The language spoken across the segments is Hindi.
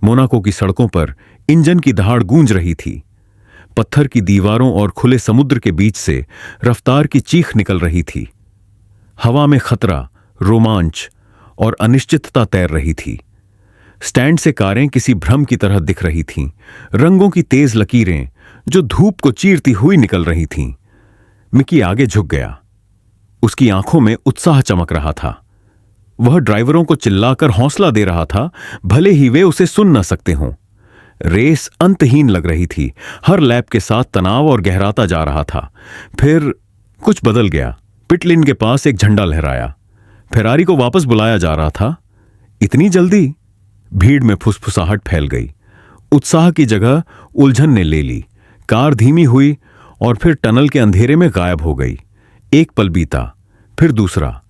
मोनाको की सड़कों पर इंजन की दहाड़ गूंज रही थी। पत्थर की दीवारों और खुले समुद्र के बीच से रफ्तार की चीख निकल रही थी। हवा में खतरा, रोमांच और अनिश्चितता तैर रही थी। स्टैंड से कारें किसी भ्रम की तरह दिख रही थीं, रंगों की तेज लकीरें जो धूप को चीरती हुई निकल रही थीं। मिकी आगे झुक गया। उसकी आंखों में उत्साह चमक रहा था। वह ड्राइवरों को चिल्लाकर हौसला दे रहा था, भले ही वे उसे सुन न सकते हों। रेस अंतहीन लग रही थी। हर लैप के साथ तनाव और गहराता जा रहा था। फिर कुछ बदल गया। पिटलिन के पास एक झंडा लहराया। फेरारी को वापस बुलाया जा रहा था। इतनी जल्दी? भीड़ में फुसफुसाहट फैल गई। उत्साह की जगह उलझन ने ले ली। कार धीमी हुई और फिर टनल के अंधेरे में गायब हो गई। एक पल बीता, फिर दूसरा।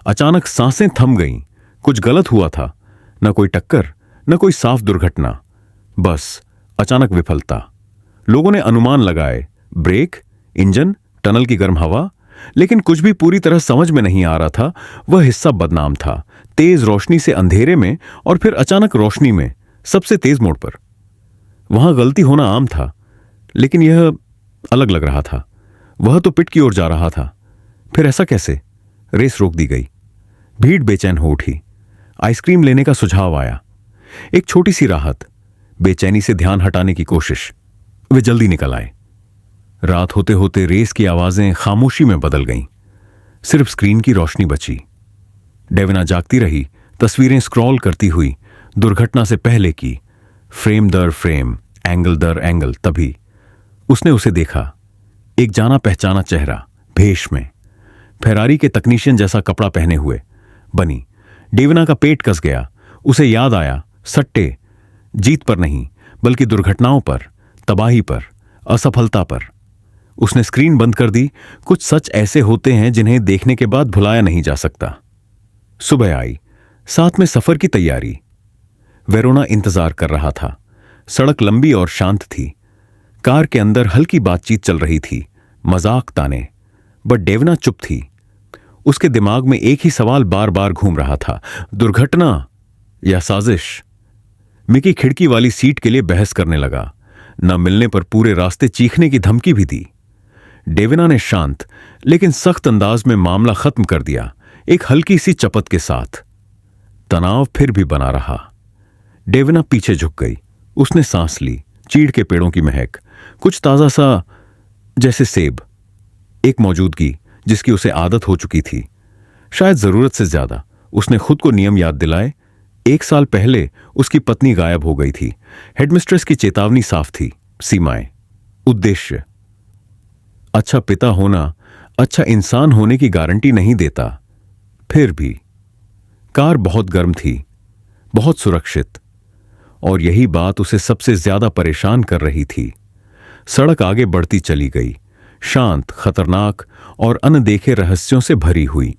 अचानक सांसें थम गईं। कुछ गलत हुआ था। न कोई टक्कर, न कोई साफ दुर्घटना, बस अचानक विफलता। लोगों ने अनुमान लगाए, ब्रेक, इंजन, टनल की गर्म हवा, लेकिन कुछ भी पूरी तरह समझ में नहीं आ रहा था। वह हिस्सा बदनाम था। तेज रोशनी से अंधेरे में और फिर अचानक रोशनी में, सबसे तेज मोड़ पर। वहां गलती होना आम था, लेकिन यह अलग लग रहा था। वह तो पिट की ओर जा रहा था। फिर ऐसा कैसे? रेस रोक दी गई। भीड़ बेचैन हो उठी। आइसक्रीम लेने का सुझाव आया। एक छोटी सी राहत, बेचैनी से ध्यान हटाने की कोशिश। वे जल्दी निकल आए। रात होते होते रेस की आवाजें खामोशी में बदल गईं। सिर्फ स्क्रीन की रोशनी बची। डेविना जागती रही, तस्वीरें स्क्रॉल करती हुई, दुर्घटना से पहले की, फ्रेम दर फ्रेम, एंगल दर एंगल। तभी उसने उसे देखा, एक जाना पहचाना चेहरा, भेष में, फेरारी के तकनीशियन जैसा कपड़ा पहने हुए। बनी। डेविना का पेट कस गया। उसे याद आया, सट्टे, जीत पर नहीं बल्कि दुर्घटनाओं पर, तबाही पर, असफलता पर। उसने स्क्रीन बंद कर दी। कुछ सच ऐसे होते हैं जिन्हें देखने के बाद भुलाया नहीं जा सकता। सुबह आई, साथ में सफर की तैयारी। वेरोना इंतजार कर रहा था। सड़क लंबी और शांत थी। कार के अंदर हल्की बातचीत चल रही थी, मजाक, ताने। बट डेविना चुप थी। उसके दिमाग में एक ही सवाल बार बार घूम रहा था, दुर्घटना या साजिश? मिकी खिड़की वाली सीट के लिए बहस करने लगा। न मिलने पर पूरे रास्ते चीखने की धमकी भी दी। डेविना ने शांत लेकिन सख्त अंदाज में मामला खत्म कर दिया, एक हल्की सी चपत के साथ। तनाव फिर भी बना रहा। डेविना पीछे झुक गई। उसने सांस ली। चीड़ के पेड़ों की महक, कुछ ताजा सा, जैसे सेब। एक मौजूदगी जिसकी उसे आदत हो चुकी थी, शायद जरूरत से ज्यादा। उसने खुद को नियम याद दिलाए। 1 साल पहले उसकी पत्नी गायब हो गई थी। हेडमिस्ट्रेस की चेतावनी साफ थी, सीमाएं, उद्देश्य। अच्छा पिता होना अच्छा इंसान होने की गारंटी नहीं देता। फिर भी कार बहुत गर्म थी, बहुत सुरक्षित, और यही बात उसे सबसे ज्यादा परेशान कर रही थी। सड़क आगे बढ़ती चली गई, शांत, खतरनाक और अनदेखे रहस्यों से भरी हुई।